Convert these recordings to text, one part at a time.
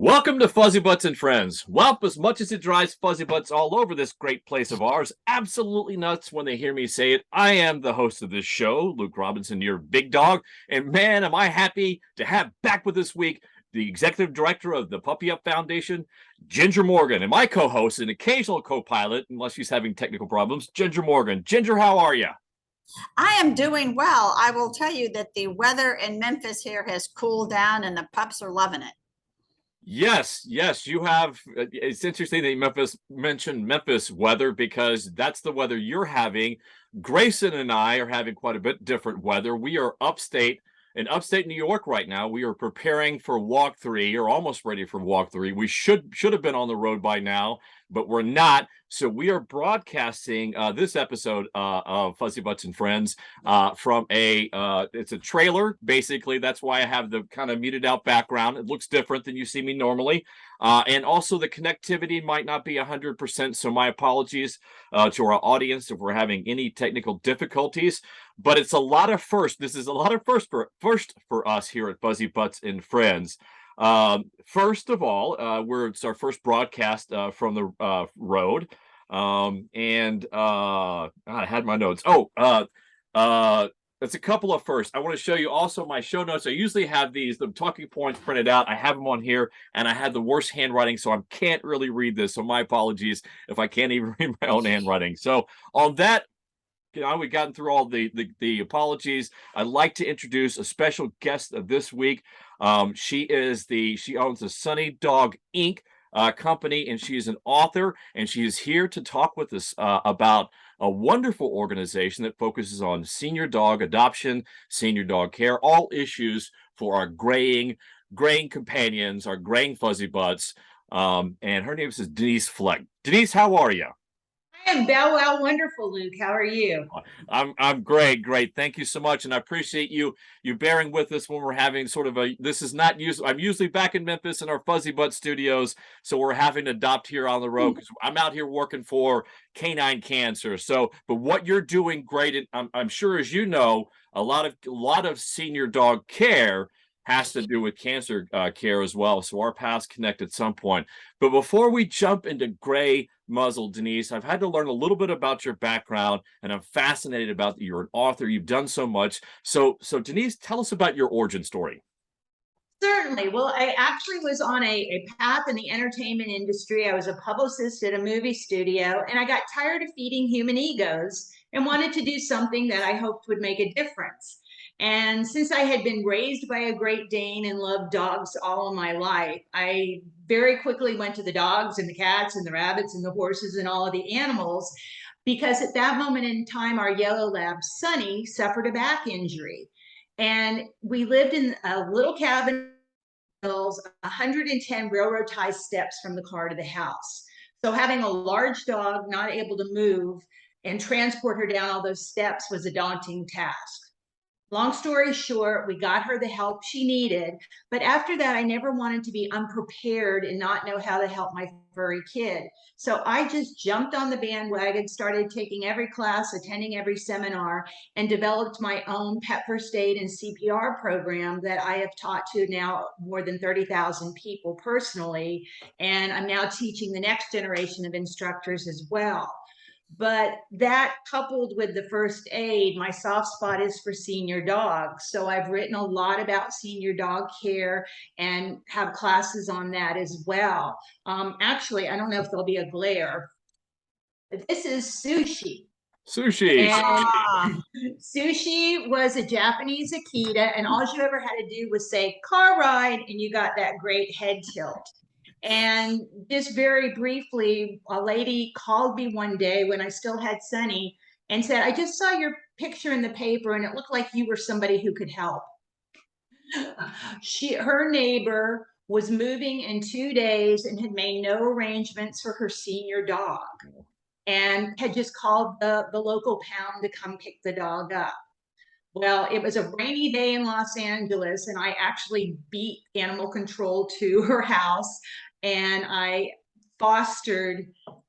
Welcome to Fuzzybutts and Friends. Well, as much as it drives Fuzzybutts all over this great place of ours, absolutely nuts when they hear me say it, I am the host of this show, Luke Robinson, your big dog. And man, am I happy to have back with this week the executive director of the Puppy Up Foundation, Ginger Morgan, and my co-host and occasional co-pilot, unless she's having technical problems, Ginger Morgan. Ginger, how are you? I am doing well. I will tell you that the weather in Memphis here has cooled down and the pups are loving it. Yes, you have. It's interesting that Memphis mentioned Memphis weather because that's the weather you're having. Grayson and I are having quite a bit different weather. We are in upstate New York right now. We are preparing for walk three, or almost ready for walk three. We should have been on the road by now, but we're not. So we are broadcasting this episode of Fuzzy Butts and Friends from it's a trailer, basically. That's why I have the kind of muted out background. It looks different than you see me normally. And also the connectivity might not be 100%, so my apologies to our audience if we're having any technical difficulties. But it's a lot of first. This is a lot of first for us here at Fuzzy Butts and Friends. First of all, it's our first broadcast from the road. I had my notes. It's a couple of firsts. I want to show you also my show notes. I usually have the talking points printed out. I have them on here, and I had the worst handwriting, so I can't really read this. So my apologies if I can't even read my own handwriting. So on that, we've gotten through all the apologies. I'd like to introduce a special guest of this week. She owns the Sunny Dog Inc. Company, and she is an author, and she is here to talk with us about a wonderful organization that focuses on senior dog adoption, senior dog care, all issues for our graying companions, our graying fuzzy butts. And her name is Denise Fleck. Denise, how are you? I am well, wonderful, Luke. How are you? I'm great. Thank you so much, and I appreciate you bearing with us when we're having sort of this is not usually. I'm usually back in Memphis in our Fuzzy Butt studios, so we're having to adopt here on the road because I'm out here working for Canine Cancer. So, but what you're doing great, and I'm sure, as you know, a lot of senior dog care has to do with cancer care as well. So our paths connect at some point. But before we jump into Grey Muzzle, Denise, I've had to learn a little bit about your background, and I'm fascinated about that you're an author. You've done so much. So Denise, tell us about your origin story. Certainly. Well, I actually was on a path in the entertainment industry. I was a publicist at a movie studio, and I got tired of feeding human egos and wanted to do something that I hoped would make a difference. And since I had been raised by a Great Dane and loved dogs all of my life, I very quickly went to the dogs and the cats and the rabbits and the horses and all of the animals, because at that moment in time, our yellow lab, Sunny, suffered a back injury. And we lived in a little cabin, 110 railroad tie steps from the car to the house. So having a large dog not able to move and transport her down all those steps was a daunting task. Long story short, we got her the help she needed. But after that, I never wanted to be unprepared and not know how to help my furry kid. So I just jumped on the bandwagon, started taking every class, attending every seminar, and developed my own pet first aid and CPR program that I have taught to now more than 30,000 people personally. And I'm now teaching the next generation of instructors as well. But that, coupled with the first aid, my soft spot is for senior dogs. So I've written a lot about senior dog care and have classes on that as well. Actually, I don't know if there'll be a glare. This is Sushi. Sushi. And Sushi was a Japanese Akita, and all you ever had to do was say car ride, and you got that great head tilt. And just very briefly, a lady called me one day when I still had Sunny and said, I just saw your picture in the paper and it looked like you were somebody who could help. Her neighbor was moving in 2 days and had made no arrangements for her senior dog and had just called the local pound to come pick the dog up. Well, it was a rainy day in Los Angeles, and I actually beat animal control to her house, and I fostered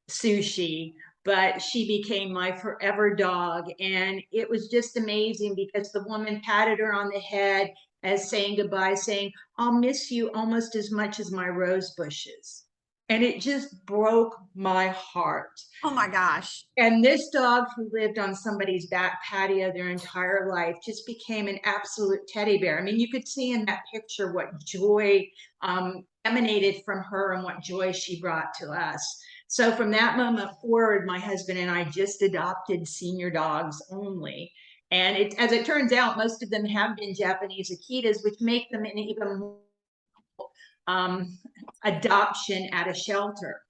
Sushi, but she became my forever dog. And it was just amazing because the woman patted her on the head, as saying goodbye, saying, "I'll miss you almost as much as my rose bushes." And it just broke my heart. Oh my gosh. And this dog who lived on somebody's back patio their entire life just became an absolute teddy bear. I mean, you could see in that picture what joy emanated from her and what joy she brought to us. So from that moment forward, my husband and I just adopted senior dogs only. And as it turns out, most of them have been Japanese Akitas, which make them an even more adoption at a shelter.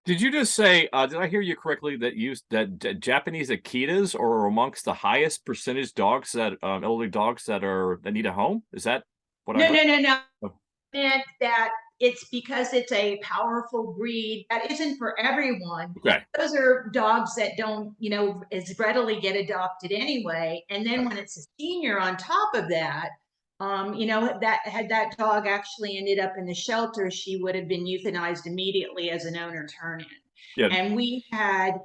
Did you just say, did I hear you correctly that Japanese Akitas are amongst the highest percentage dogs that elderly dogs that need a home? Is that what I No, heard? no, no, no. Oh, Meant that it's because it's a powerful breed that isn't for everyone. okay. Those are dogs that don't, as readily get adopted anyway. And then when it's a senior on top of that, that had that dog actually ended up in the shelter, she would have been euthanized immediately as an owner turn-in. Yeah. And we had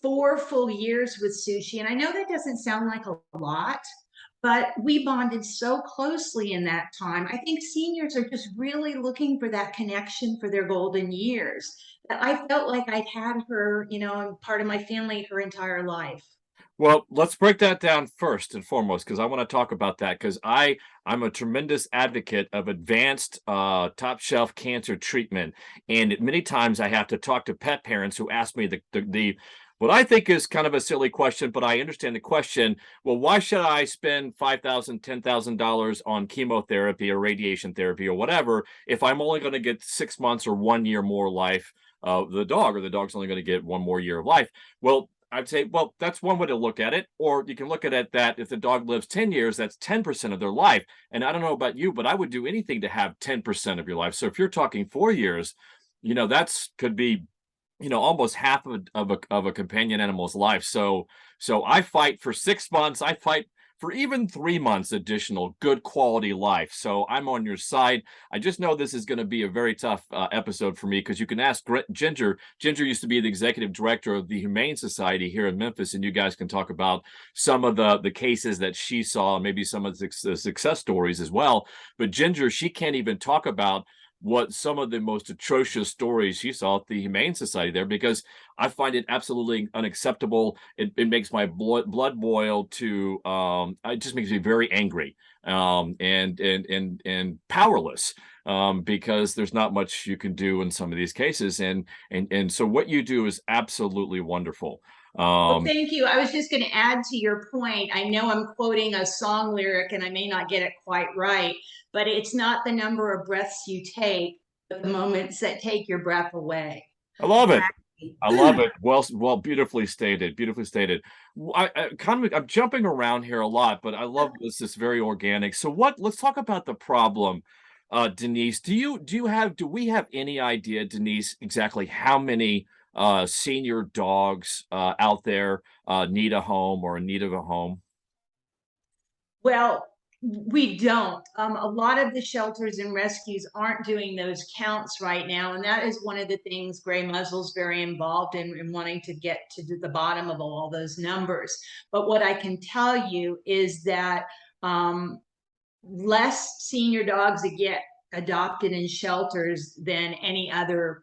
4 full years with Sushi. And I know that doesn't sound like a lot, but we bonded so closely in that time. I think seniors are just really looking for that connection for their golden years. That I felt like I'd had her, part of my family her entire life. Well, let's break that down first and foremost, because I want to talk about that because I'm a tremendous advocate of advanced top shelf cancer treatment. And many times I have to talk to pet parents who ask me the what I think is kind of a silly question, but I understand the question. Well, why should I spend $5,000, $10,000 on chemotherapy or radiation therapy or whatever if I'm only going to get 6 months or 1 year more life of the dog, or the dog's only going to get 1 more year of life? Well, I'd say, well, that's one way to look at it. Or you can look at it that if the dog lives 10 years, that's 10% of their life. And I don't know about you, but I would do anything to have 10% of your life. So if you're talking 4 years, that's could be, almost half of a companion animal's life. So I fight for 6 months. I fight for even 3 months additional good quality life. So I'm on your side. I just know this is going to be a very tough episode for me because you can ask Ginger. Ginger used to be the executive director of the Humane Society here in Memphis, and you guys can talk about some of the cases that she saw, maybe some of the success stories as well. But Ginger, she can't even talk about what some of the most atrocious stories she saw at the Humane Society there, because I find it absolutely unacceptable. It makes my blood boil to it just makes me very angry and powerless because there's not much you can do in some of these cases. And so what you do is absolutely wonderful. Well, thank you. I was just going to add to your point. I know I'm quoting a song lyric and I may not get it quite right, but it's not the number of breaths you take, but the moments that take your breath away. I love it. Exactly. I love it. Well, beautifully stated. Beautifully stated. I'm jumping around here a lot, but I love this. It's very organic. So let's talk about the problem. Denise, do we have any idea, Denise, exactly how many senior dogs out there need a home or in need of a home? Well, we don't. A lot of the shelters and rescues aren't doing those counts right now. And that is one of the things Grey Muzzle's very involved in wanting to get to the bottom of all those numbers. But what I can tell you is that less senior dogs that get adopted in shelters than any other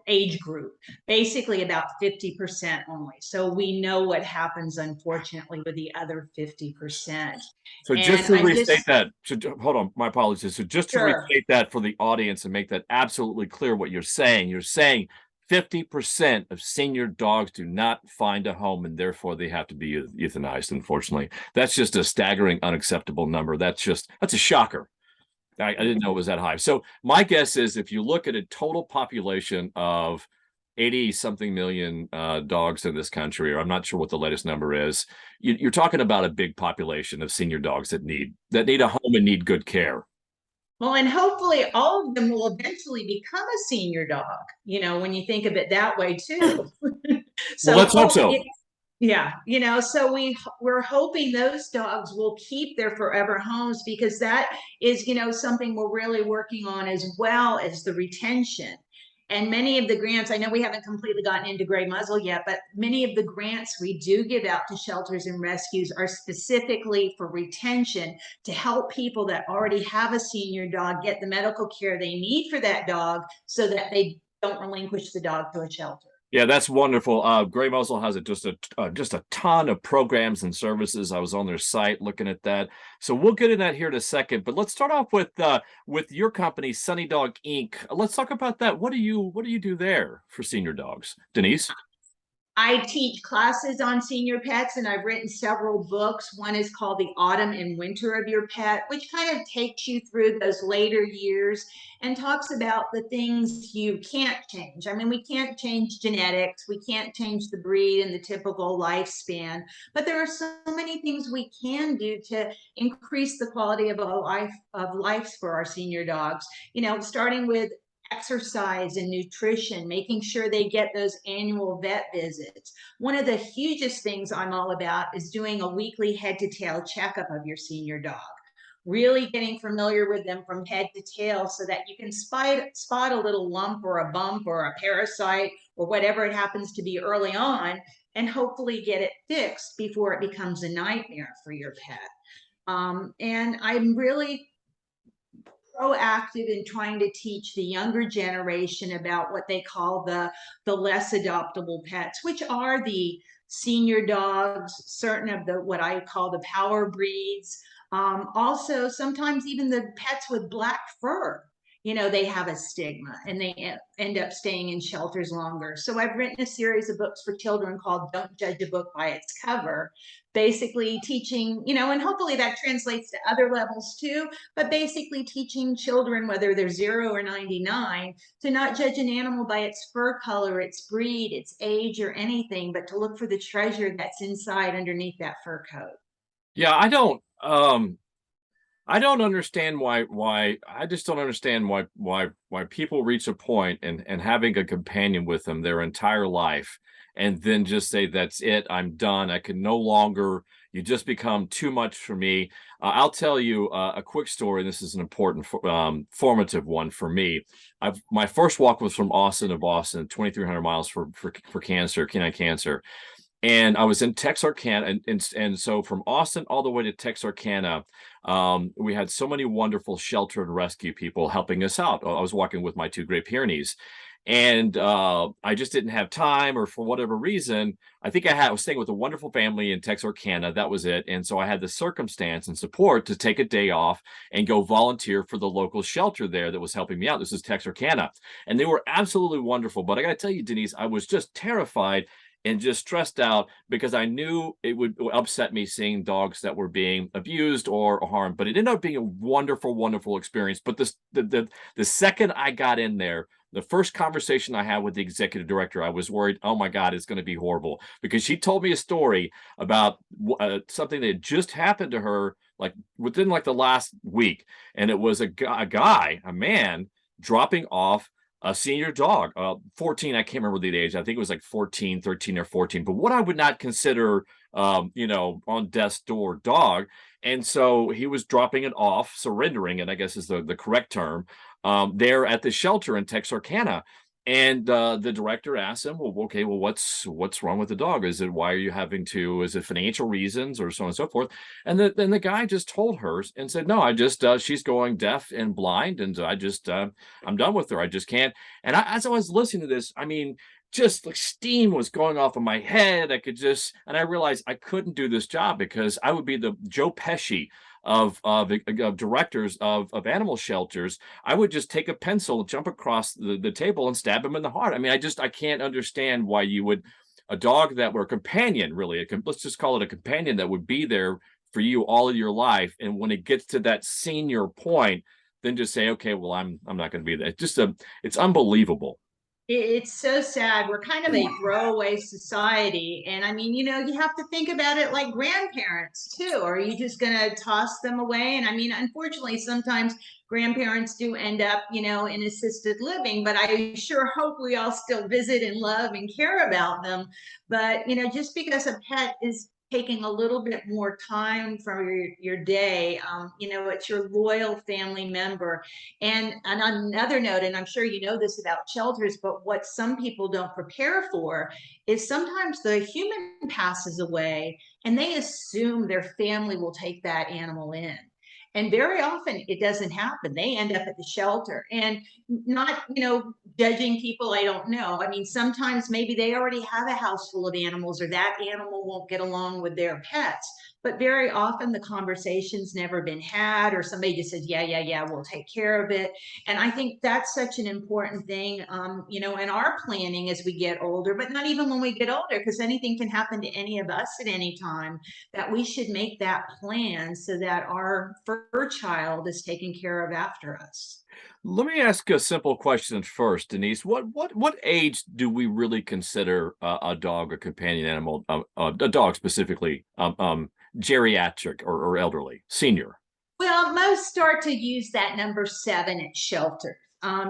age group, basically about 50% only. So we know what happens, unfortunately, with the other 50%. So just And to I restate just, that, hold on, my apologies. So just to sure. restate that for the audience and make that absolutely clear what you're saying 50% of senior dogs do not find a home and therefore they have to be euthanized, unfortunately. That's just a staggering, unacceptable number. That's a shocker. I didn't know it was that high. So my guess is if you look at a total population of 80 something million dogs in this country, or I'm not sure what the latest number is, you're talking about a big population of senior dogs that need a home and need good care. Well, and hopefully all of them will eventually become a senior dog, when you think of it that way too. So well, let's hope so. Yeah, so we're hoping those dogs will keep their forever homes, because that is, something we're really working on, as well as the retention. And many of the grants, I know we haven't completely gotten into Grey Muzzle yet, but many of the grants we do give out to shelters and rescues are specifically for retention, to help people that already have a senior dog get the medical care they need for that dog so that they don't relinquish the dog to a shelter. Yeah, that's wonderful. Grey Muzzle has just a ton of programs and services. I was on their site looking at that, so we'll get in that here in a second. But let's start off with your company, Sunny Dog Inc. Let's talk about that. What do you do there for senior dogs, Denise? I teach classes on senior pets, and I've written several books. One is called The Autumn and Winter of Your Pet, which kind of takes you through those later years and talks about the things you can't change. I mean, we can't change genetics, we can't change the breed and the typical lifespan, but there are so many things we can do to increase the quality of lives for our senior dogs. You know, starting with exercise and nutrition, making sure they get those annual vet visits. One of the hugest things I'm all about is doing a weekly head to tail checkup of your senior dog, really getting familiar with them from head to tail so that you can spot a little lump or a bump or a parasite or whatever it happens to be early on, and hopefully get it fixed before it becomes a nightmare for your pet. And I'm really proactive in trying to teach the younger generation about what they call the less adoptable pets, which are the senior dogs, certain of the what I call the power breeds. Also, sometimes even the pets with black fur, you know, they have a stigma and they end up staying in shelters longer. So I've written a series of books for children called Don't Judge a Book by Its Cover, basically teaching, you know, and hopefully that translates to other levels too, but basically teaching children, whether they're 0 or 99, to not judge an animal by its fur color, its breed, its age, or anything, but to look for the treasure that's inside underneath that fur coat. Yeah, I don't understand why I just don't understand why people reach a point and having a companion with them their entire life and then just say, that's it, I'm done, I can no longer, you just become too much for me. I'll tell you a quick story. This is an important formative one for me. My first walk was from Austin to Boston, 2,300 miles for cancer, canine cancer. And I was in Texarkana, and so from Austin all the way to Texarkana, we had so many wonderful shelter and rescue people helping us out. I was walking with my 2 Great Pyrenees, and I just didn't have time, or for whatever reason, I think I was staying with a wonderful family in Texarkana. That was it. And so I had the circumstance and support to take a day off and go volunteer for the local shelter there that was helping me out. This is Texarkana, and they were absolutely wonderful. But I got to tell you, Denise, I was just terrified and just stressed out because I knew it would upset me seeing dogs that were being abused or harmed. But it ended up being a wonderful, wonderful experience. But the second I got in there, the first conversation I had with the executive director, I was worried, oh my God, it's going to be horrible, because she told me a story about something that had just happened to her, like within like the last week. And it was a man dropping off a senior dog, 14, I can't remember the age. I think it was like 14, 13 or 14, but what I would not consider, on death's door dog. And so he was dropping it off, surrendering it, I guess is the correct term, there at the shelter in Texarkana. And the director asked him, well, okay, well, what's wrong with the dog? Is it, why are you having to, is it financial reasons or so on and so forth? And then the guy just told her and said, no, I just, she's going deaf and blind. And I just, I'm done with her. I just can't. And as I was listening to this, I mean, just like steam was going off of my head. And I realized I couldn't do this job because I would be the Joe Pesci of directors of animal shelters. I would just take a pencil, jump across the table and stab him in the heart. I mean, I can't understand why you would, a dog that were a companion, really, let's just call it a companion that would be there for you all of your life. And when it gets to that senior point, then just say, okay, well, I'm not going to be there. It's unbelievable. It's so sad. We're kind of a throwaway society. And I mean, you know, you have to think about it like grandparents too. Are you just going to toss them away? And I mean, unfortunately, sometimes grandparents do end up, you know, in assisted living, but I sure hope we all still visit and love and care about them. But, you know, just because a pet is taking a little bit more time from your day. You know, it's your loyal family member. And on another note, and I'm sure you know this about shelters, but what some people don't prepare for is sometimes the human passes away and they assume their family will take that animal in. And very often it doesn't happen. They end up at the shelter. And not, you know, judging people, I don't know. I mean, sometimes maybe they already have a house full of animals, or that animal won't get along with their pets. But very often the conversation's never been had, or somebody just says, yeah, we'll take care of it. And I think that's such an important thing, you know, in our planning as we get older, but not even when we get older, because anything can happen to any of us at any time, that we should make that plan so that our fur child is taken care of after us. Let me ask a simple question first, Denise. What age do we really consider a dog a companion animal? A dog specifically, geriatric or elderly, senior? Well, most start to use that number 7 at shelters.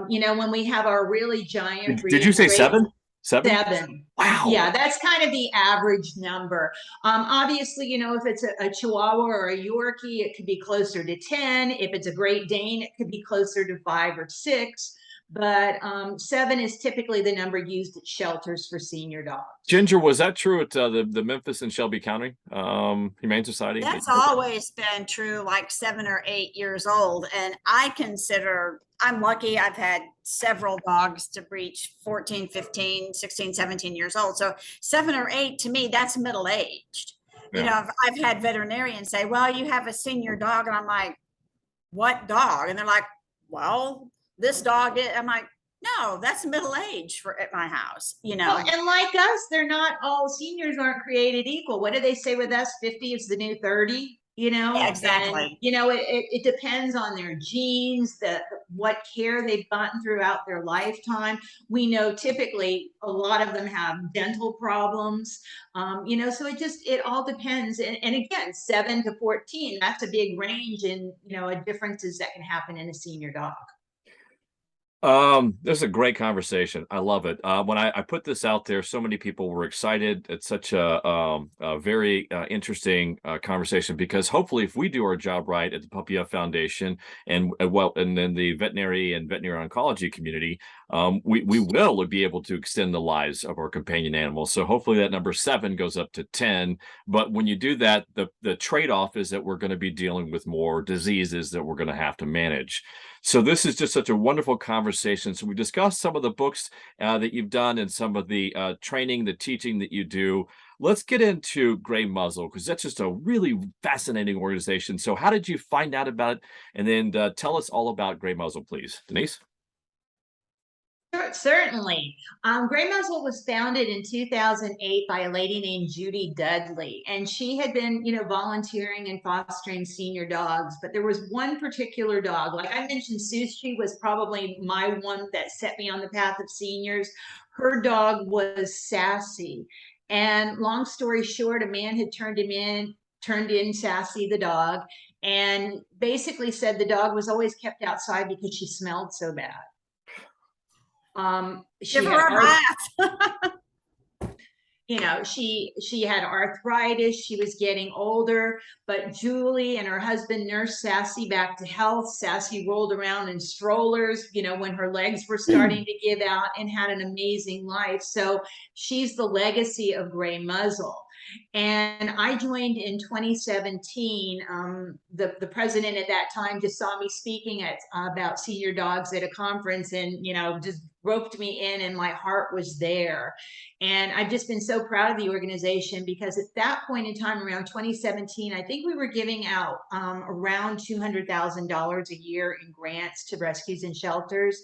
You know, when we have our really giant Did you breeds, say great 7? 7? 7. Wow. Yeah, that's kind of the average number. Obviously, you know, if it's a Chihuahua or a Yorkie, it could be closer to 10. If it's a Great Dane, it could be closer to 5 or 6. But 7 is typically the number used at shelters for senior dogs. Ginger, was that true at the Memphis and Shelby County Humane Society? That's always been true, like 7 or 8 years old. And I consider, I'm lucky, I've had several dogs to reach 14, 15, 16, 17 years old. So 7 or 8, to me, that's middle aged. You know, I've had veterinarians say, well, you have a senior dog. And I'm like, what dog? And they're like, well, this dog, I'm like, no, that's middle age for at my house, you know. Well, and like us, they're not all seniors aren't created equal. What do they say with us? 50 is the new 30, you know? Yeah, And, exactly. you know, it depends on their genes, what care they've gotten throughout their lifetime. We know typically a lot of them have dental problems, you know, so it all depends. And again, 7 to 14, that's a big range in, you know, differences that can happen in a senior dog. This is a great conversation. I love it. When I put this out there, so many people were excited. It's such a very interesting conversation, because hopefully if we do our job right at the Puppy Up Foundation and and then the veterinary and veterinary oncology community, we will be able to extend the lives of our companion animals. So hopefully that number 7 goes up to 10. But when you do that, the trade-off is that we're going to be dealing with more diseases that we're going to have to manage. So this is just such a wonderful conversation. So we discussed some of the books that you've done and some of the training, the teaching that you do. Let's get into Grey Muzzle, because that's just a really fascinating organization. So how did you find out about it? And then tell us all about Grey Muzzle, please. Denise? Sure, certainly. Grey Muzzle was founded in 2008 by a lady named Judy Dudley, and she had been, you know, volunteering and fostering senior dogs. But there was one particular dog, like I mentioned, Sushi was probably my one that set me on the path of seniors. Her dog was Sassy, and long story short, a man had turned in Sassy the dog, and basically said the dog was always kept outside because she smelled so bad. She Give had her a bath. you know, she had arthritis. She was getting older, but Julie and her husband nursed Sassy back to health. Sassy rolled around in strollers, you know, when her legs were starting to give out, and had an amazing life. So she's the legacy of Grey Muzzle. And I joined in 2017. The president at that time just saw me speaking about senior dogs at a conference, and, you know, just roped me in, and my heart was there. And I've just been so proud of the organization, because at that point in time, around 2017, I think we were giving out around $200,000 a year in grants to rescues and shelters.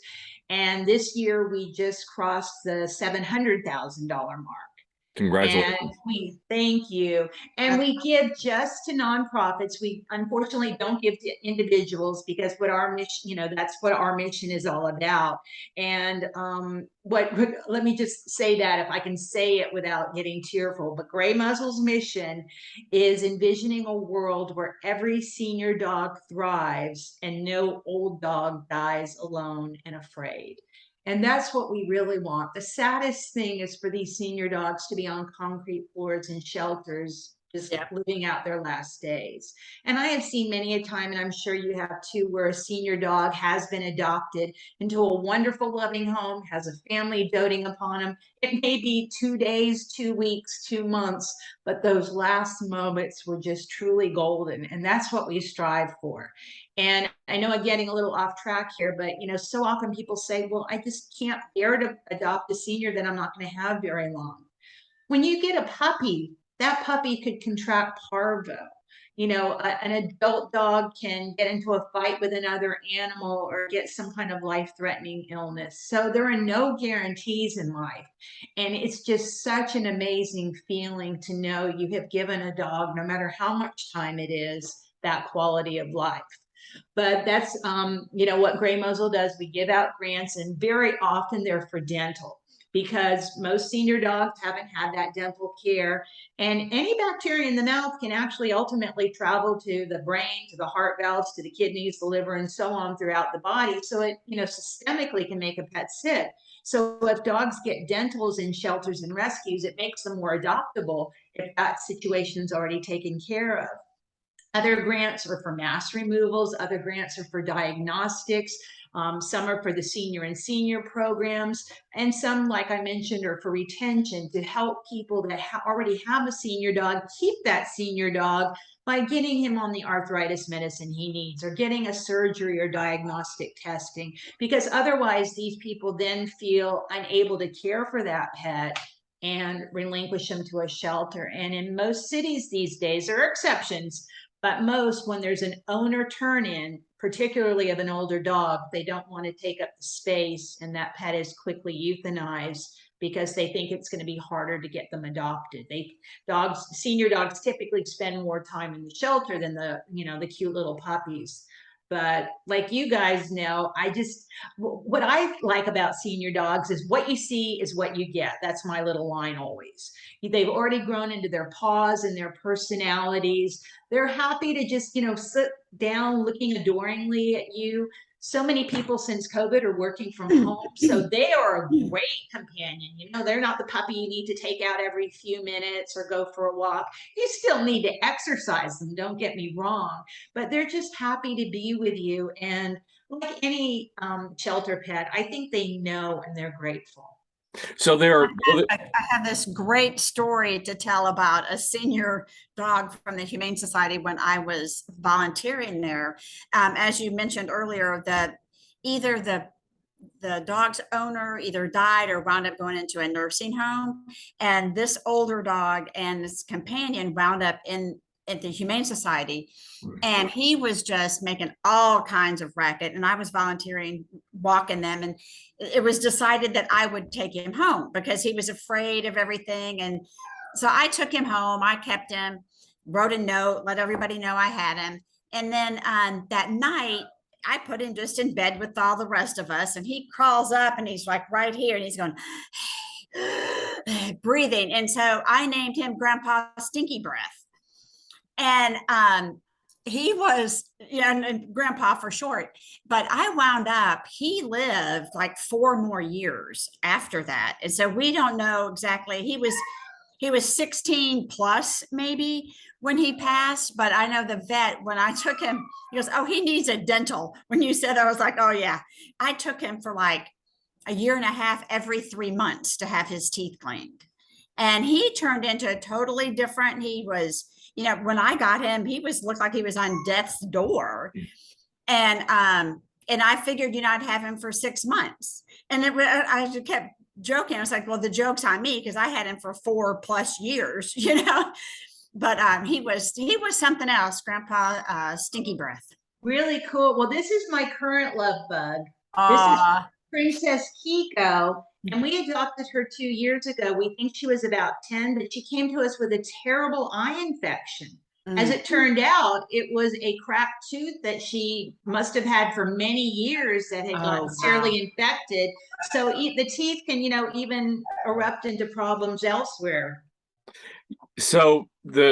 And this year we just crossed the $700,000 mark. And Congratulations. we thank you. And we give just to nonprofits. We unfortunately don't give to individuals, because what our mission, you know, that's what our mission is all about. And let me just say that, if I can say it without getting tearful, but Grey Muzzle's mission is envisioning a world where every senior dog thrives and no old dog dies alone and afraid. And that's what we really want. The saddest thing is for these senior dogs to be on concrete floors in shelters just Yep. living out their last days. And I have seen many a time, and I'm sure you have too, where a senior dog has been adopted into a wonderful, loving home, has a family doting upon him. It may be 2 days, 2 weeks, 2 months, but those last moments were just truly golden. And that's what we strive for. And I know I'm getting a little off track here, but so often people say, well, I just can't bear to adopt a senior that I'm not going to have very long. When you get a puppy, that puppy could contract parvo. An adult dog can get into a fight with another animal or get some kind of life-threatening illness. So there are no guarantees in life. And it's just such an amazing feeling to know you have given a dog, no matter how much time it is, that quality of life. But that's, what Grey Muzzle does. We give out grants, and very often they're for dental, because most senior dogs haven't had that dental care. And any bacteria in the mouth can actually ultimately travel to the brain, to the heart valves, to the kidneys, the liver, and so on throughout the body. So it, systemically can make a pet sick. So if dogs get dentals in shelters and rescues, it makes them more adoptable if that situation's already taken care of. Other grants are for mass removals. Other grants are for diagnostics. Some are for the senior and senior programs. And some, like I mentioned, are for retention, to help people that already have a senior dog keep that senior dog by getting him on the arthritis medicine he needs, or getting a surgery or diagnostic testing. Because otherwise, these people then feel unable to care for that pet and relinquish them to a shelter. And in most cities these days, there are exceptions, but most, when there's an owner turn-in, particularly of an older dog, they don't want to take up the space, and that pet is quickly euthanized because they think it's going to be harder to get them adopted. Senior dogs typically spend more time in the shelter than the cute little puppies. But like you guys know, what I like about senior dogs is what you see is what you get. That's my little line always. They've already grown into their paws and their personalities. They're happy to just, sit down looking adoringly at you. So many people since COVID are working from home, so they are a great companion. They're not the puppy you need to take out every few minutes or go for a walk. You still need to exercise them, don't get me wrong, but they're just happy to be with you. And like any shelter pet, I think they know and they're grateful. So there are. I have this great story to tell about a senior dog from the Humane Society when I was volunteering there. As you mentioned earlier, that either the dog's owner either died or wound up going into a nursing home, and this older dog and his companion wound up at the Humane Society, and he was just making all kinds of racket, and I was volunteering walking them, and it was decided that I would take him home because he was afraid of everything. And so I took him home. I kept him, wrote a note, let everybody know I had him. And then that night I put him just in bed with all the rest of us, and he crawls up and he's like right here and he's going breathing. And so I named him Grandpa Stinky Breath. And he was, and Grandpa for short, but I wound up, he lived like 4 more years after that. And so we don't know exactly, he was 16 plus maybe when he passed, but I know the vet, when I took him, he goes, oh, he needs a dental. When you said that, I was like, oh yeah. I took him for like a year and a half every 3 months to have his teeth cleaned. And he turned into a totally different, he was, when I got him, looked like he was on death's door. And I figured, I'd have him for 6 months. And I kept joking. I was like, well, the joke's on me because I had him for 4+ years, but he was something else, Grandpa Stinky Breath. Really cool. Well, this is my current love bug. This is Princess Kiko, and we adopted her 2 years ago. We think she was about 10, but she came to us with a terrible eye infection. As it turned out, it was a cracked tooth that she must have had for many years that had gotten severely infected. So the teeth can, even erupt into problems elsewhere. So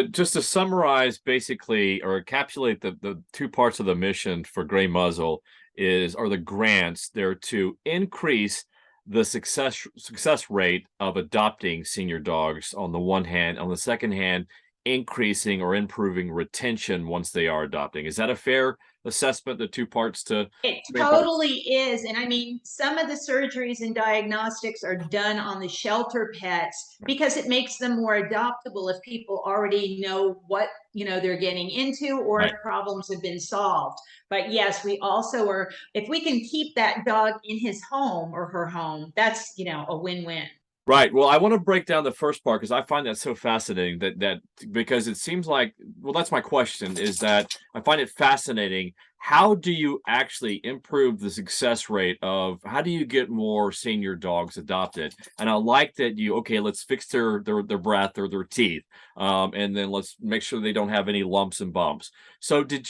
just to summarize, basically, or encapsulate the 2 parts of the mission for Grey Muzzle are the grants. They're to increase the success rate of adopting senior dogs on the one hand. On the second hand, increasing or improving retention once they are adopting. Is that a fair assessment, the two parts to It main part? totally is. And I mean, some of the surgeries and diagnostics are done on the shelter pets because it makes them more adoptable if people already know what, they're getting into, or Right. if problems have been solved. But yes, we also are, if we can keep that dog in his home or her home, that's, a win-win. Right. Well, I want to break down the first part because I find that so fascinating that because it seems like, well, that's my question, is that I find it fascinating. How do you actually improve the success rate of, how do you get more senior dogs adopted? And I like that okay, let's fix their breath or their teeth. And then let's make sure they don't have any lumps and bumps. So did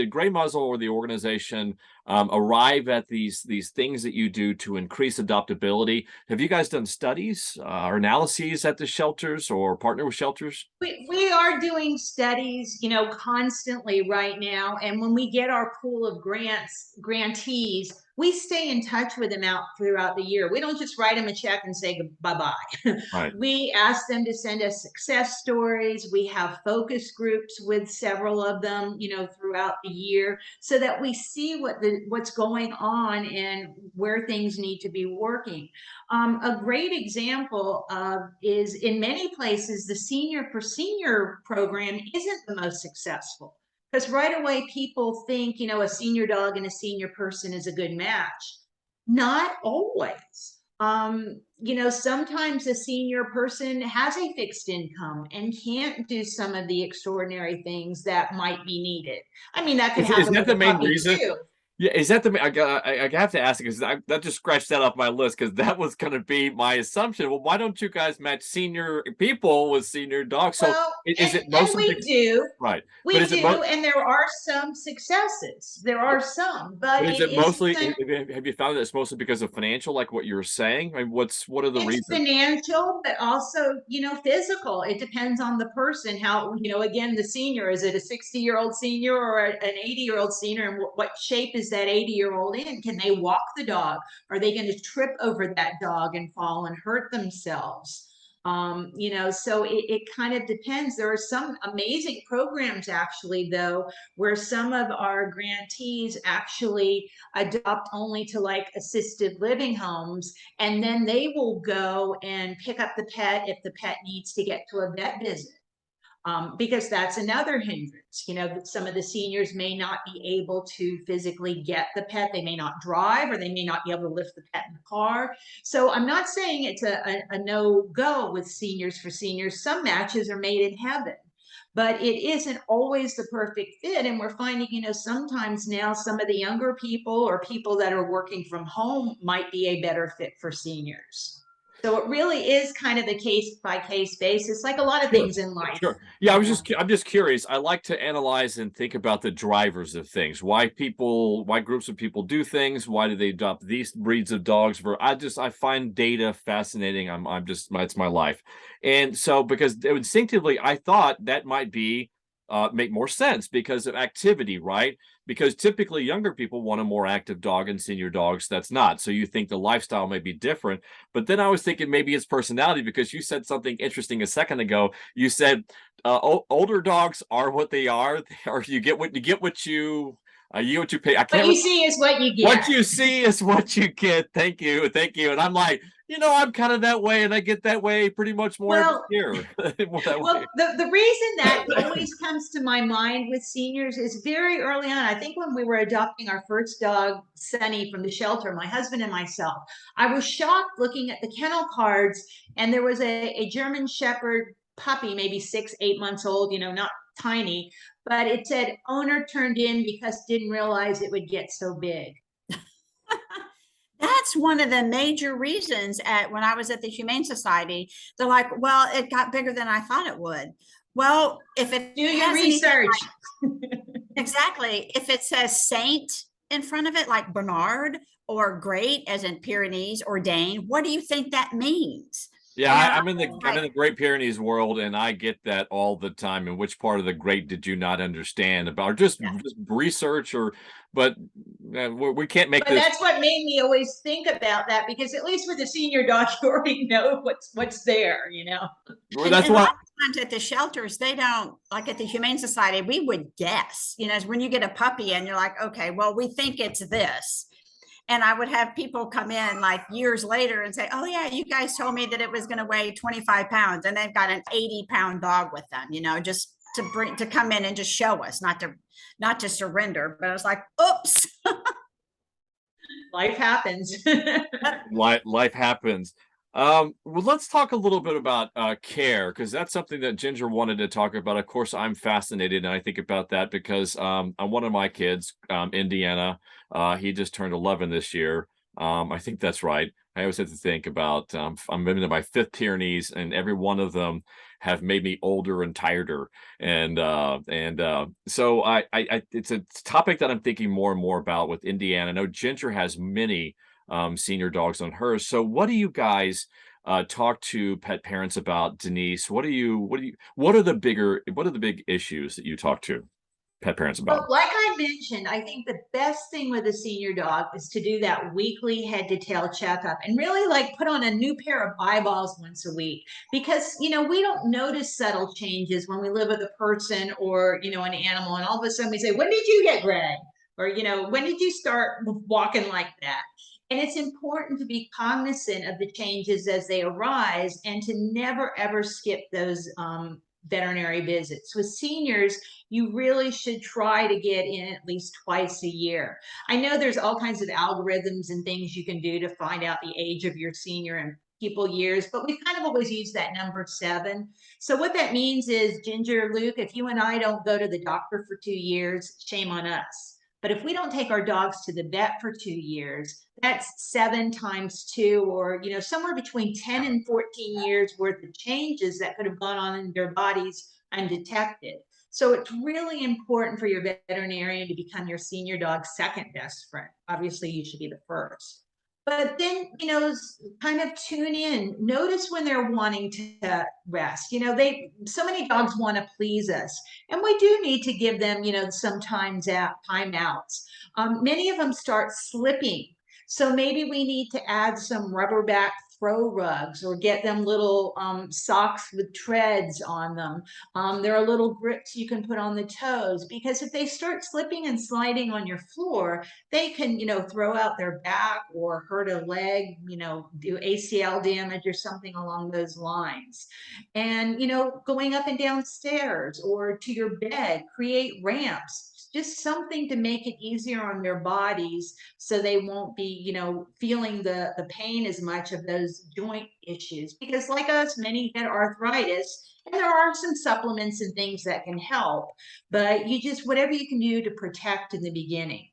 Grey Muzzle or the organization arrive at these things that you do to increase adoptability? Have you guys done studies or analyses at the shelters or partner with shelters? We are doing studies, constantly right now. And when we get our pool of grantees, we stay in touch with them out throughout the year. We don't just write them a check and say bye-bye. Right. We ask them to send us success stories. We have focus groups with several of them, throughout the year, so that we see what's going on and where things need to be working. A great example is, in many places, the senior for senior program isn't the most successful, because right away people think, a senior dog and a senior person is a good match. Not always. Sometimes a senior person has a fixed income and can't do some of the extraordinary things that might be needed. I mean, that could Is happen that with the a main puppy reason? too. Yeah, is that I have to ask it because that just scratched that off my list, because that was going to be my assumption. Well, why don't you guys match senior people with senior dogs? So Well, is it and mostly we do. right? But We is it do, and there are some successes. There are some, but but is it it mostly? isn't. Have you found that it's mostly because of financial, like what you were saying? I mean, what are the It's reasons? financial, but also, physical. It depends on the person. How, again, the senior, is it a 60-year-old senior or an 80-year-old senior? And what shape is that 80-year-old in? Can they walk the dog? Are they going to trip over that dog and fall and hurt themselves? So it kind of depends. There are some amazing programs, actually, though, where some of our grantees actually adopt only to like assisted living homes, and then they will go and pick up the pet if the pet needs to get to a vet visit. Because that's another hindrance. Some of the seniors may not be able to physically get the pet. They may not drive, or they may not be able to lift the pet in the car. So I'm not saying it's a no-go with seniors for seniors. Some matches are made in heaven, but it isn't always the perfect fit. And we're finding, sometimes now some of the younger people or people that are working from home might be a better fit for seniors. So it really is kind of a case by case basis, like a lot of Sure. things in life. Sure. Yeah, I'm just curious. I like to analyze and think about the drivers of things. Why groups of people do things. Why do they adopt these breeds of dogs? I find data fascinating. It's my life. And so, because instinctively I thought that might be make more sense because of activity, right? Because typically younger people want a more active dog, and senior dogs, that's not. So you think the lifestyle may be different. But then I was thinking maybe it's personality, because you said something interesting a second ago. You said older dogs are what they are, or you get what you get what you pay. I can't. What you see is what you get. What you see is what you get. Thank you, thank you. And I'm like, I'm kind of that way, and I get that way pretty much more every year. Well, the reason that always comes to my mind with seniors is very early on. I think when we were adopting our first dog, Sunny, from the shelter, my husband and myself, I was shocked looking at the kennel cards, and there was a German Shepherd puppy, maybe 6, 8 months old, not tiny, but it said owner turned in because didn't realize it would get so big. That's one of the major reasons when I was at the Humane Society. They're like, well, it got bigger than I thought it would. Well, if it do your research. Exactly. If it says Saint in front of it, like Bernard, or Great, as in Pyrenees, or Dane, what do you think that means? Yeah, You know, I'm in the like, Great Pyrenees world, and I get that all the time. And which part of the Great did you not understand about, or just research, or but we can't make But this. that's what made me always think about that, because at least with a senior dog, you already know what's there, you know. That's and a lot why. of times at the shelters, they don't, like at the Humane Society, we would guess, you know, when you get a puppy and you're like, okay, well, we think it's this. And I would have people come in like years later and say, oh yeah, you guys told me that it was going to weigh 25 pounds, and they've got an 80-pound dog with them, you know, just to come in and just show us, not to surrender. But I was like, oops. Life happens. Life happens. Well, let's talk a little bit about care, because that's something that Ginger wanted to talk about. Of course, I'm fascinated, and I think about that because one of my kids, Indiana, he just turned 11 this year. I think that's right. I always have to think about I'm into my fifth Pyrenees, and every one of them have made me older and tireder. And so it's a topic that I'm thinking more and more about with Indiana. I know Ginger has many senior dogs on hers. So what do you guys talk to pet parents about, Denise? What are the big issues that you talk to pet parents Well, about? like I mentioned, I think the best thing with a senior dog is to do that weekly head to tail checkup and really like put on a new pair of eyeballs once a week. Because, you know, we don't notice subtle changes when we live with a person or, you know, an animal. And all of a sudden we say, when did you get Grey? Or, you know, when did you start walking like that? And it's important to be cognizant of the changes as they arise and to never ever skip those veterinary visits. With seniors, you really should try to get in at least twice a year. I know there's all kinds of algorithms and things you can do to find out the age of your senior and people years, but we've kind of always used that number 7. So what that means is, Ginger, Luke, if you and I don't go to the doctor for 2 years, shame on us. But if we don't take our dogs to the vet for 2 years, that's 7 times 2, or, you know, somewhere between 10 and 14 years worth of changes that could have gone on in their bodies undetected. So it's really important for your veterinarian to become your senior dog's second best friend. Obviously, you should be the first. But then, you know, kind of tune in. Notice when they're wanting to rest. You know, so many dogs want to please us, and we do need to give them, you know, some timeouts. Many of them start slipping, so maybe we need to add some rubber back throw rugs or get them little socks with treads on them. There are little grips you can put on the toes, because if they start slipping and sliding on your floor, they can, you know, throw out their back or hurt a leg, you know, do ACL damage or something along those lines. And, you know, going up and down stairs or to your bed, create ramps, just something to make it easier on their bodies so they won't be, you know, feeling the pain as much of those joint issues. Because like us, many get arthritis, and there are some supplements and things that can help, but you just, whatever you can do to protect in the beginning.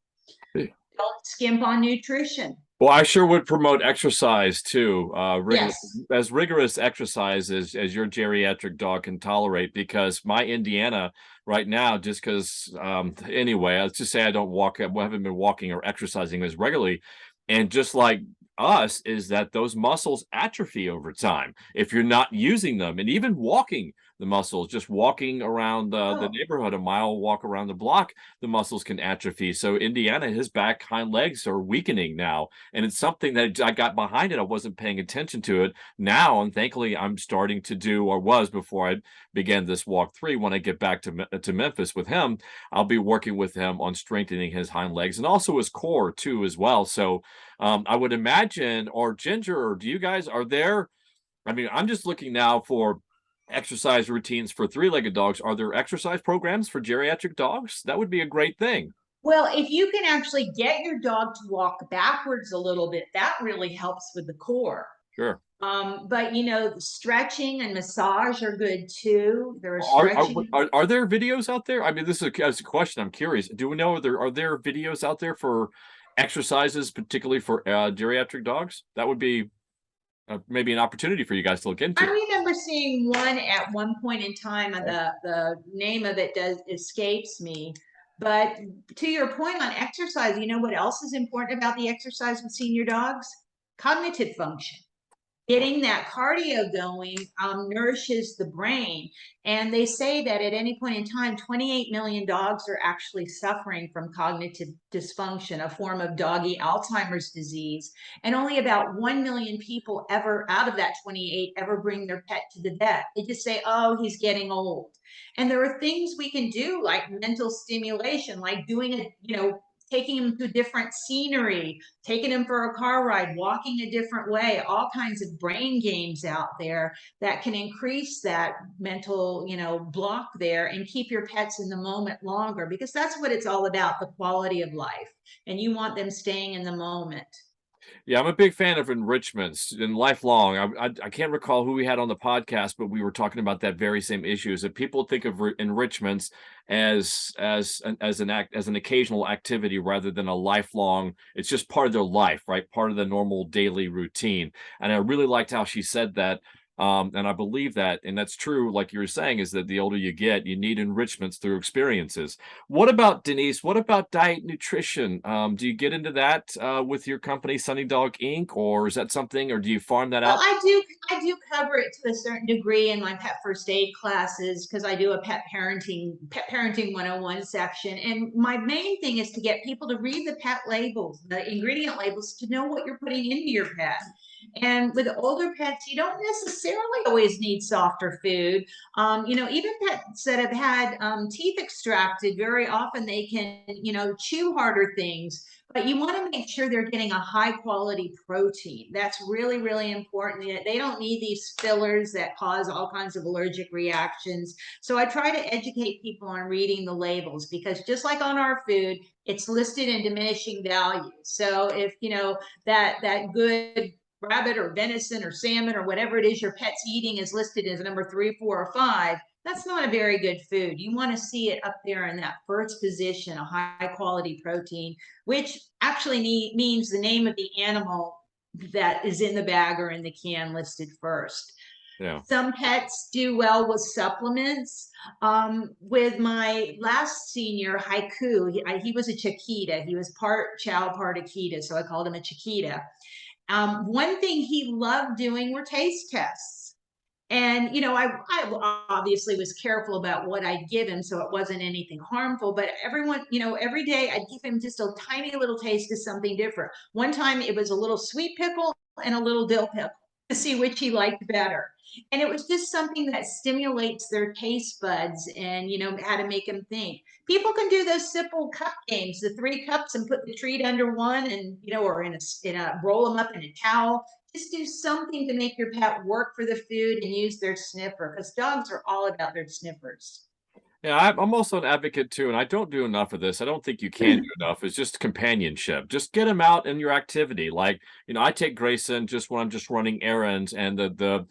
Don't skimp on nutrition. Well, I sure would promote exercise too. Yes. As rigorous exercise as your geriatric dog can tolerate, because my Indiana right now, just because, anyway, let's just say I don't walk, I haven't been walking or exercising as regularly. And just like us, is that those muscles atrophy over time if you're not using them. And even walking, the muscles, just walking around the neighborhood, a mile walk around the block, the muscles can atrophy. So Indiana, his back hind legs are weakening now. And it's something that I got behind it. I wasn't paying attention to it now. And thankfully, I'm starting to do, or was before I began this walk 3. When I get back to Memphis with him, I'll be working with him on strengthening his hind legs and also his core too, as well. So I would imagine, or Ginger, or do you guys, are there, I mean, I'm just looking now for exercise routines for 3-legged dogs. Are there exercise programs for geriatric dogs? That would be a great thing. Well, if you can actually get your dog to walk backwards a little bit, that really helps with the core. Sure. But you know, stretching and massage are good too. There are Are, are stretching. are there videos out there? I mean, this is a question. I'm curious. Do we know, are there videos out there for exercises, particularly for geriatric dogs? That would be maybe an opportunity for you guys to look I into. remember seeing one at one point in time, and the name of it does escapes me. But to your point on exercise, you know what else is important about the exercise with senior dogs? Cognitive function. getting that cardio going nourishes the brain. And they say that at any point in time, 28 million dogs are actually suffering from cognitive dysfunction, a form of doggy Alzheimer's disease. And only about 1 million people ever out of that 28 ever bring their pet to the vet. They just say, oh, he's getting old. And there are things we can do like mental stimulation, like doing taking them to different scenery, taking them for a car ride, walking a different way, all kinds of brain games out there that can increase that mental, block there and keep your pets in the moment longer, because that's what it's all about, the quality of life. And you want them staying in the moment. Yeah, I'm a big fan of enrichments and lifelong. I can't recall who we had on the podcast, but we were talking about that very same issue. Is that people think of enrichments as an occasional activity rather than a lifelong. It's just part of their life, right? Part of the normal daily routine. And I really liked how she said that. And I believe that, and that's true, like you were saying, is that the older you get, you need enrichments through experiences. What about, Denise? What about diet nutrition? Do you get into that with your company, Sunny Dog Inc., or is that something, or do you farm that Well, out? I do cover it to a certain degree in my pet first aid classes, because I do a pet parenting 101 section. And my main thing is to get people to read the pet labels, the ingredient labels, to know what you're putting into your pet. And with older pets, you don't necessarily always need softer food. Even pets that have had teeth extracted, very often they can, chew harder things. But you want to make sure they're getting a high quality protein. That's really, really important. They don't need these fillers that cause all kinds of allergic reactions. So I try to educate people on reading the labels, because just like on our food, it's listed in diminishing value. So if that good rabbit or venison or salmon or whatever it is your pet's eating is listed as number 3, 4, or 5, that's not a very good food. You want to see it up there in that first position, a high quality protein, which actually means the name of the animal that is in the bag or in the can listed first. Yeah. Some pets do well with supplements. With my last senior, Haiku, he was a Chiquita. He was part Chow, part Akita, so I called him a Chiquita. One thing he loved doing were taste tests. And, I obviously was careful about what I'd give him, so it wasn't anything harmful. But every day I'd give him just a tiny little taste of something different. One time it was a little sweet pickle and a little dill pickle to see which he liked better. And it was just something that stimulates their taste buds and, how to make them think. People can do those simple cup games, the 3 cups, and put the treat under one, and, or in a roll them up in a towel. Just do something to make your pet work for the food and use their sniffer, because dogs are all about their sniffers. Yeah, I'm also an advocate too, and I don't do enough of this. I don't think you can do enough. It's just companionship. Just get him out in your activity. Like, I take Grayson just when I'm just running errands, and the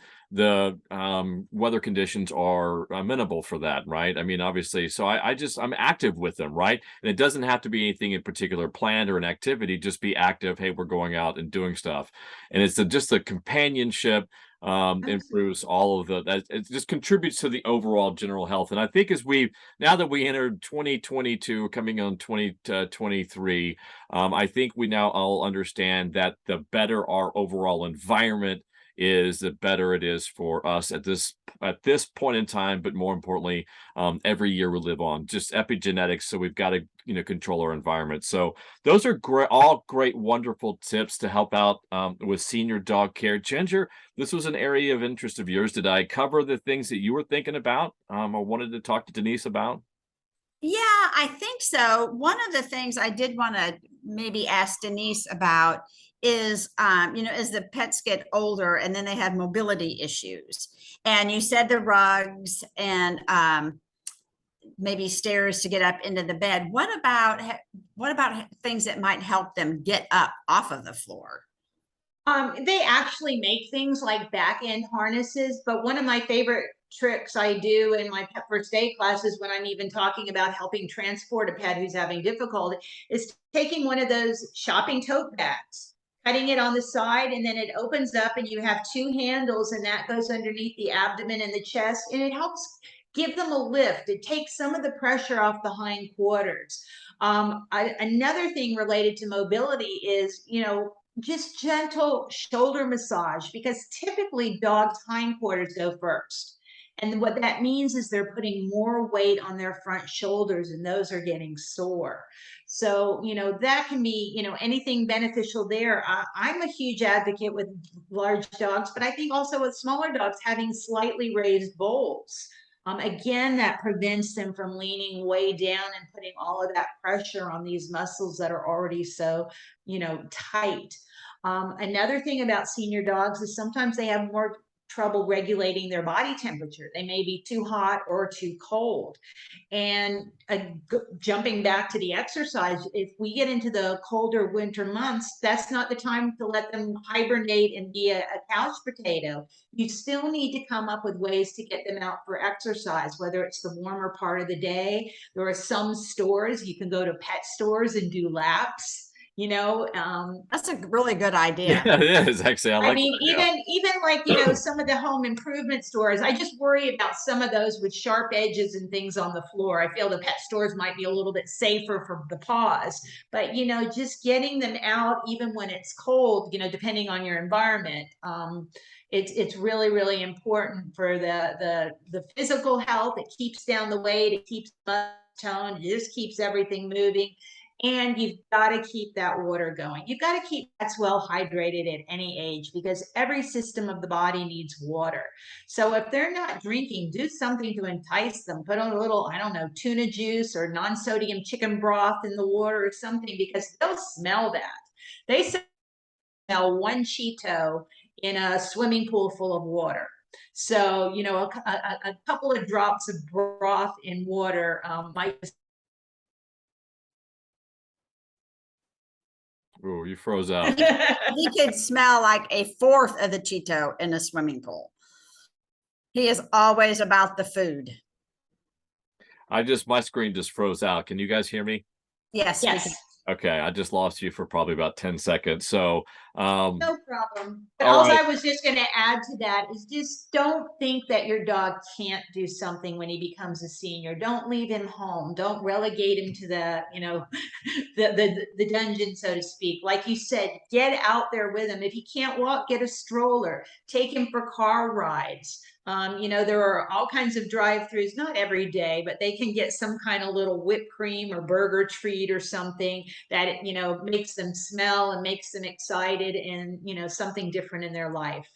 weather conditions are amenable for that, right? I mean, obviously, so I'm active with them, right? And it doesn't have to be anything in particular planned or an activity. Just be active. Hey, we're going out and doing stuff, and it's just the companionship improves all of that. It just contributes to the overall general health. And I think now that we entered 2022, coming on 2023, I think we now all understand that the better our overall environment is, the better it is for us at this point in time, but more importantly, every year we live on. Just epigenetics, so we've got to control our environment. So those are all great, wonderful tips to help out with senior dog care. Ginger, this was an area of interest of yours. Did I cover the things that you were thinking about or wanted to talk to Denise about? Yeah, I think so. One of the things I did want to maybe ask Denise about is, as the pets get older and then they have mobility issues. And you said the rugs and maybe stairs to get up into the bed. What about things that might help them get up off of the floor? They actually make things like back end harnesses, but one of my favorite tricks I do in my pet first aid classes, when I'm even talking about helping transport a pet who's having difficulty, is taking one of those shopping tote bags, cutting it on the side, and then it opens up and you have 2 handles, and that goes underneath the abdomen and the chest, and it helps give them a lift. It takes some of the pressure off the hind quarters. Another thing related to mobility is, just gentle shoulder massage, because typically dogs' hindquarters go first. And what that means is they're putting more weight on their front shoulders, and those are getting sore. So, that can be, anything beneficial there. I'm a huge advocate with large dogs, but I think also with smaller dogs having slightly raised bowls. Again, that prevents them from leaning way down and putting all of that pressure on these muscles that are already so, tight. Another thing about senior dogs is sometimes they have more trouble regulating their body temperature. They may be too hot or too cold. And jumping back to the exercise, if we get into the colder winter months, that's not the time to let them hibernate and be a couch potato. You still need to come up with ways to get them out for exercise, whether it's the warmer part of the day. There are some stores, you can go to pet stores and do laps. That's a really good idea. Yeah, it is actually. I I like mean, that idea. even like, some of the home improvement stores, I just worry about some of those with sharp edges and things on the floor. I feel the pet stores might be a little bit safer for the paws, but just getting them out, even when it's cold, depending on your environment, it's really, really important for the physical health. It keeps down the weight, it keeps tone, it just keeps everything moving. And you've got to keep that water going. You've got to keep pets well hydrated at any age, because every system of the body needs water. So if they're not drinking, do something to entice them. Put on a little, I don't know, tuna juice or non-sodium chicken broth in the water or something, because they'll smell that. They smell one Cheeto in a swimming pool full of water. So, a couple of drops of broth in water might. Oh, you froze out. He could smell like a fourth of the Cheeto in a swimming pool. He is always about the food. My screen just froze out. Can you guys hear me? Yes, we can. Yes. Okay, I just lost you for probably about 10 seconds. So, No problem. But all all right. I was just going to add to that is just don't think that your dog can't do something when he becomes a senior. Don't leave him home. Don't relegate him to the, the dungeon, so to speak. Like you said, get out there with him. If he can't walk, get a stroller. Take him for car rides. There are all kinds of drive-throughs, not every day, but they can get some kind of little whipped cream or burger treat or something that, makes them smell and makes them excited and, something different in their life.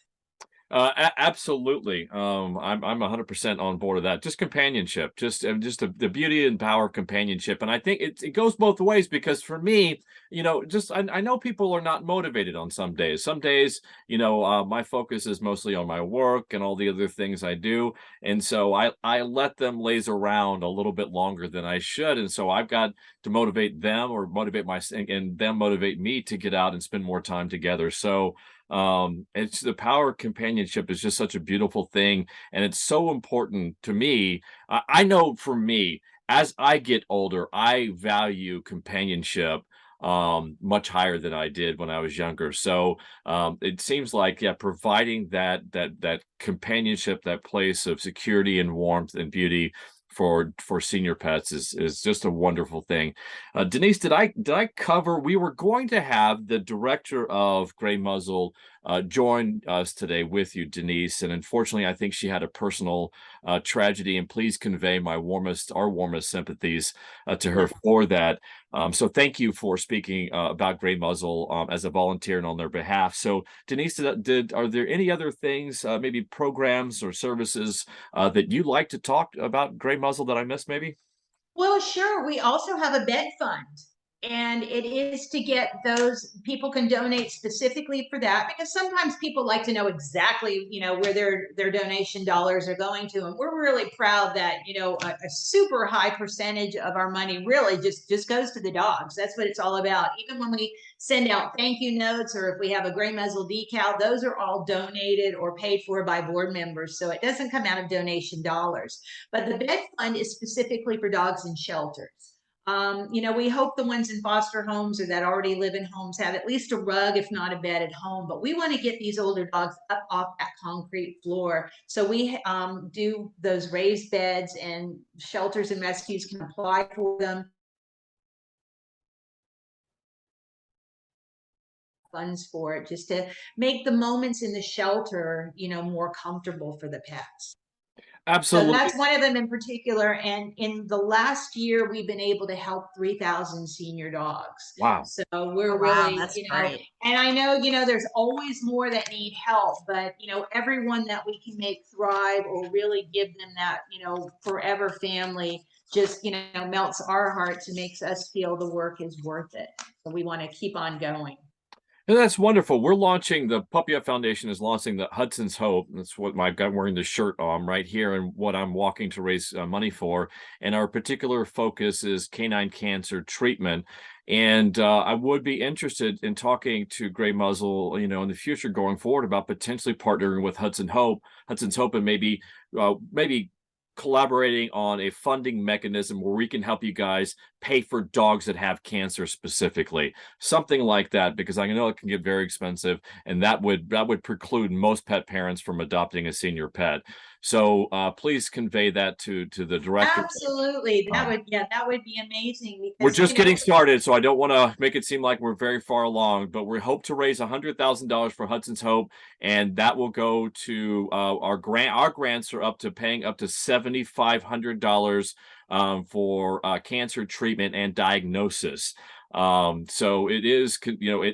Absolutely. I'm 100% on board with that. Just companionship, just the beauty and power of companionship. And I think it goes both ways, because for me, I know people are not motivated on some days. Some days, my focus is mostly on my work and all the other things I do. And so I let them laze around a little bit longer than I should. And so I've got to motivate them, or and them motivate me to get out and spend more time together. So, it's the power of companionship is just such a beautiful thing, and it's so important to me. I know for me, as I get older, I value companionship much higher than I did when I was younger. So it seems like, yeah, providing that companionship, that place of security and warmth and beauty for senior pets is just a wonderful thing. Denise, did I cover? We were going to have the director of Grey Muzzle join us today with you, Denise, and unfortunately, I think she had a personal tragedy. And please convey our warmest sympathies to her for that. So thank you for speaking about Grey Muzzle as a volunteer and on their behalf. So Denise, are there any other things, maybe programs or services that you'd like to talk about Grey Muzzle that I missed maybe? Well, sure. We also have a bed fund, and it is to get those people can donate specifically for that, because sometimes people like to know exactly, where their donation dollars are going to. And we're really proud that, a super high percentage of our money really just goes to the dogs. That's what it's all about. Even when we send out thank you notes, or if we have a Grey Muzzle decal, those are all donated or paid for by board members. So it doesn't come out of donation dollars. But the bed fund is specifically for dogs in shelters. We hope the ones in foster homes or that already live in homes have at least a rug, if not a bed at home. But we want to get these older dogs up off that concrete floor. So we do those raised beds, and shelters and rescues can apply for them. funds for it, just to make the moments in the shelter, more comfortable for the pets. So Absolutely. that's one of them in particular. And in the last year, we've been able to help 3,000 senior dogs. Wow. So we're Oh, wow, really, that's great. and I know, there's always more that need help, but, everyone that we can make thrive or really give them that, forever family just, melts our hearts and makes us feel the work is worth it. So we want to keep on going. And that's wonderful. We're launching, the Puppy Up Foundation is launching the Hudson's Hope. That's what I've got wearing the shirt on right here, and what I'm walking to raise money for. And our particular focus is canine cancer treatment. And I would be interested in talking to Grey Muzzle, in the future going forward, about potentially partnering with Hudson's Hope, and maybe collaborating on a funding mechanism where we can help you guys pay for dogs that have cancer specifically, something like that, because I know it can get very expensive, and that would preclude most pet parents from adopting a senior pet. So please convey that to the director. Absolutely. That would be amazing, because We're just getting started, so I don't want to make it seem like we're very far along, but we hope to raise $100,000 for Hudson's Hope, and that will go to our grant. Our grants are paying up to $7,500 for cancer treatment and diagnosis. So it is,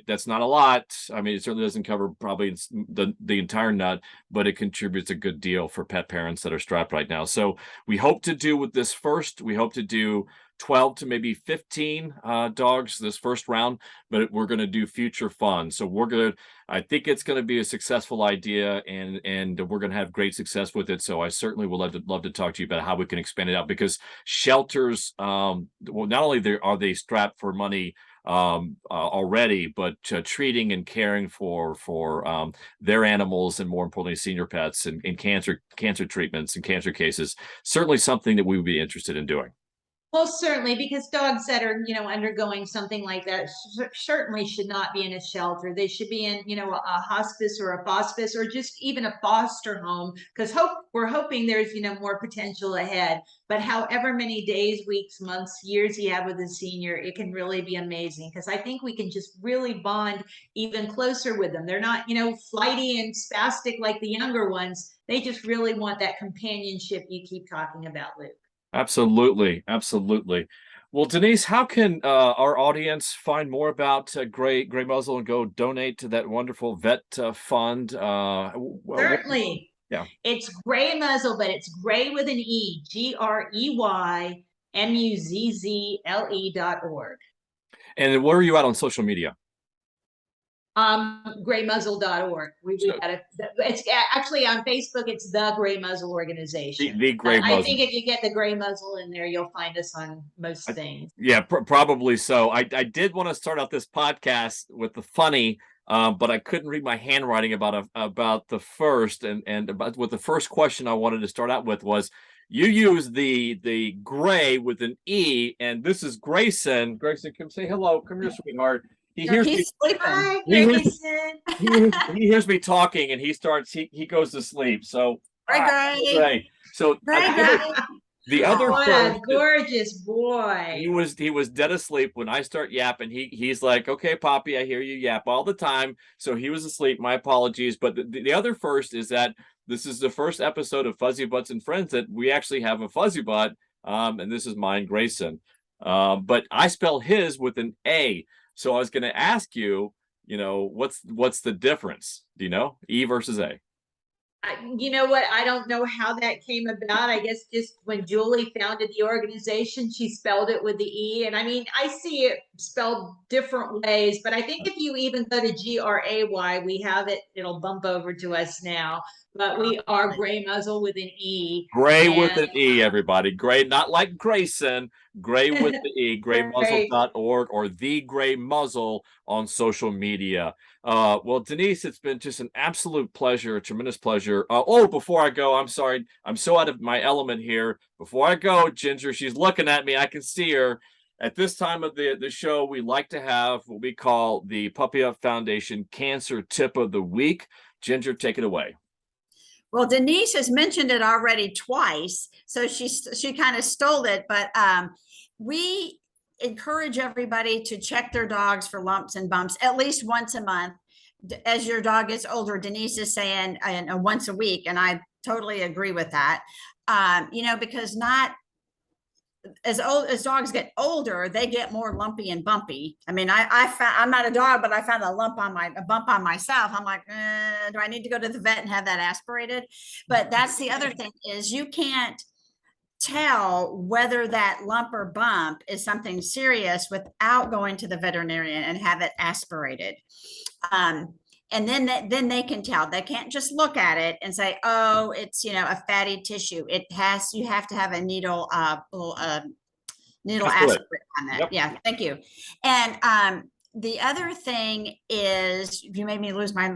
that's not a lot. I mean, it certainly doesn't cover probably the entire nut, but it contributes a good deal for pet parents that are strapped right now. So we hope to do with this first, we hope to do 12 to maybe 15 dogs this first round, but we're going to do future funds. So I think it's going to be a successful idea, and we're going to have great success with it. So I certainly would love to talk to you about how we can expand it out, because shelters, well, not only are they strapped for money already, but treating and caring for their animals, and more importantly, senior pets, and cancer treatments and cancer cases, certainly something that we would be interested in doing. Well, certainly, because dogs that are, undergoing something like that certainly should not be in a shelter. They should be in, a hospice or a hospice, or just even a foster home, because we're hoping there's, more potential ahead. But however many days, weeks, months, years you have with a senior, it can really be amazing, because I think we can just really bond even closer with them. They're not, flighty and spastic like the younger ones. They just really want that companionship you keep talking about, Luke. Absolutely. Well, Denise, how can our audience find more about Grey Muzzle and go donate to that wonderful vet fund? Certainly. Yeah. It's Grey Muzzle, but it's Grey with an E, GreyMuzzle.org. And where are you at on social media? GreyMuzzle.org. It's actually on Facebook. It's the Grey Muzzle organization. The Grey Muzzle. I think if you get the Grey Muzzle in there, you'll find us on most things. Yeah, probably so. I did want to start out this podcast with the funny, but I couldn't read my handwriting about the first, and about what the first question I wanted to start out with was, you use the Grey with an E, and this is Grayson. Grayson, come say hello. Come here, sweetheart. He's sleeping. Hi, He hears- Grayson. he hears me talking, and he goes to sleep. So Grey. So Grey. the other What first, a gorgeous boy. he was dead asleep when I start yapping. He's like, okay, Poppy, I hear you yap all the time. So he was asleep. My apologies. But the other first is that this is the first episode of Fuzzybutts and Friends that we actually have a fuzzy butt. And this is mine, Grayson. But I spell his with an A. So I was going to ask you, what's the difference? Do you know? E versus A. You know what? I don't know how that came about. I guess just when Julie founded the organization, she spelled it with the E. And I mean, I see it spelled different ways, but I think if you even go to GRAY, we have it, it'll bump over to us now. But we are Grey Muzzle with an E. Grey with an E, everybody. Grey, not like Grayson. Grey with the E. GreyMuzzle.org, or the Grey Muzzle on social media. Well, Denise, it's been just an absolute pleasure, a tremendous pleasure. Before I go, I'm sorry. I'm so out of my element here. Before I go, Ginger, she's looking at me. I can see her. At this time of the show, we like to have what we call the Puppy Up Foundation Cancer Tip of the Week. Ginger, take it away. Well, Denise has mentioned it already twice, so she kind of stole it. But we encourage everybody to check their dogs for lumps and bumps at least once a month. As your dog gets older, Denise is saying once a week, and I totally agree with that. You know, because not as dogs get older, they get more lumpy and bumpy. I mean, I found, I'm not a dog, but I found a bump on myself. I'm like, do I need to go to the vet and have that aspirated? But that's the other thing, is you can't tell whether that lump or bump is something serious without going to the veterinarian and have it aspirated. And then they can tell. They can't just look at it and say, oh, it's, you know, a fatty tissue. You have to have a needle aspirate on that. Yep. Yeah, thank you. And the other thing is, you made me lose my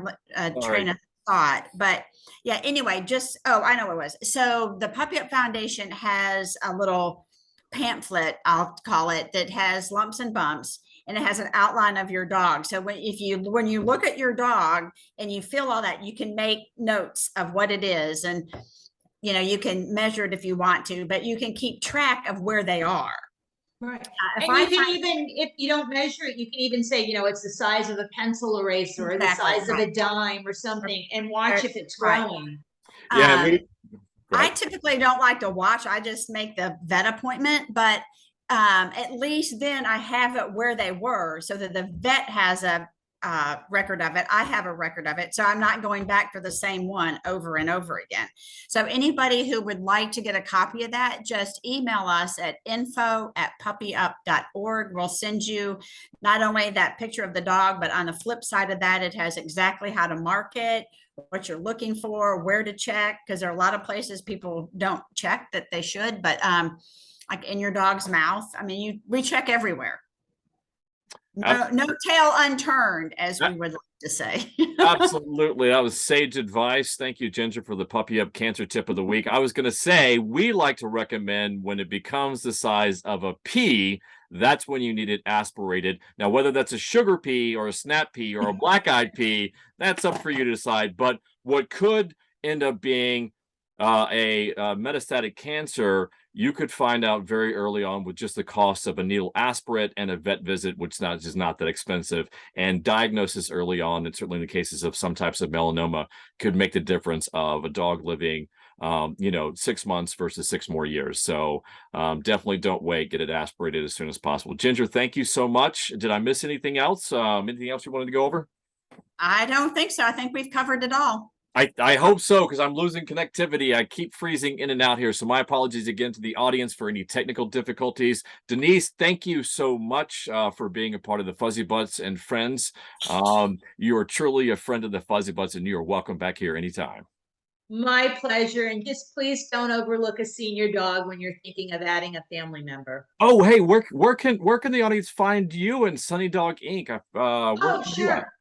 train of thought, but yeah, anyway, I know what it was. So the Puppy Up Foundation has a little pamphlet, I'll call it, that has lumps and bumps, and it has an outline of your dog. So when you look at your dog and you feel all that, you can make notes of what it is, and you know, you can measure it if you want to, but you can keep track of where they are. Right. And you can even, if you don't measure it, you can even say, you know, it's the size of a pencil eraser, or the size of a dime or something, and watch if it's growing. Yeah. I typically don't like to watch. I just make the vet appointment, but at least then I have it where they were, so that the vet has a record of it. I have a record of it, so I'm not going back for the same one over and over again. So anybody who would like to get a copy of that, just email us at info@puppyup.org. We'll send you not only that picture of the dog, but on the flip side of that, it has exactly how to mark it, what you're looking for, where to check, because there are a lot of places people don't check that they should, but like in your dog's mouth. I mean, we check everywhere. No tail unturned, as we would like to say. Absolutely. That was sage advice. Thank you, Ginger, for the Puppy Up cancer tip of the week. I was going to say, we like to recommend when it becomes the size of a pea, that's when you need it aspirated. Now, whether that's a sugar pea or a snap pea or a black-eyed pea, that's up for you to decide. But what could end up being a metastatic cancer, you could find out very early on with just the cost of a needle aspirate and a vet visit, which is not that expensive, and diagnosis early on, and certainly in the cases of some types of melanoma, could make the difference of a dog living 6 months versus 6 more years. So definitely don't wait. Get it aspirated as soon as possible. Ginger, thank you so much. Did I miss anything else? Anything else you wanted to go over? I don't think so. I think we've covered it all. I hope so, because I'm losing connectivity. I keep freezing in and out here. So my apologies again to the audience for any technical difficulties. Denise, thank you so much for being a part of the Fuzzybutts and Friends. You are truly a friend of the Fuzzybutts, and you are welcome back here anytime. My pleasure. And just please don't overlook a senior dog when you're thinking of adding a family member. Oh, hey, where can the audience find you and Sunny Dog Inc.? Sure.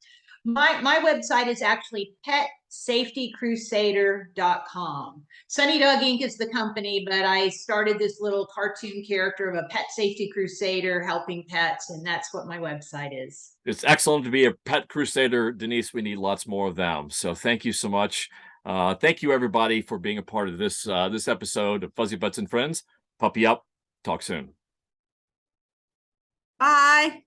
My website is actually petsafetycrusader.com. Sunny Dog Inc. is the company, but I started this little cartoon character of a pet safety crusader helping pets, and that's what my website is. It's excellent to be a pet crusader, Denise. We need lots more of them. So thank you so much. Thank you, everybody, for being a part of this episode of Fuzzybutts and Friends. Puppy Up. Talk soon. Bye.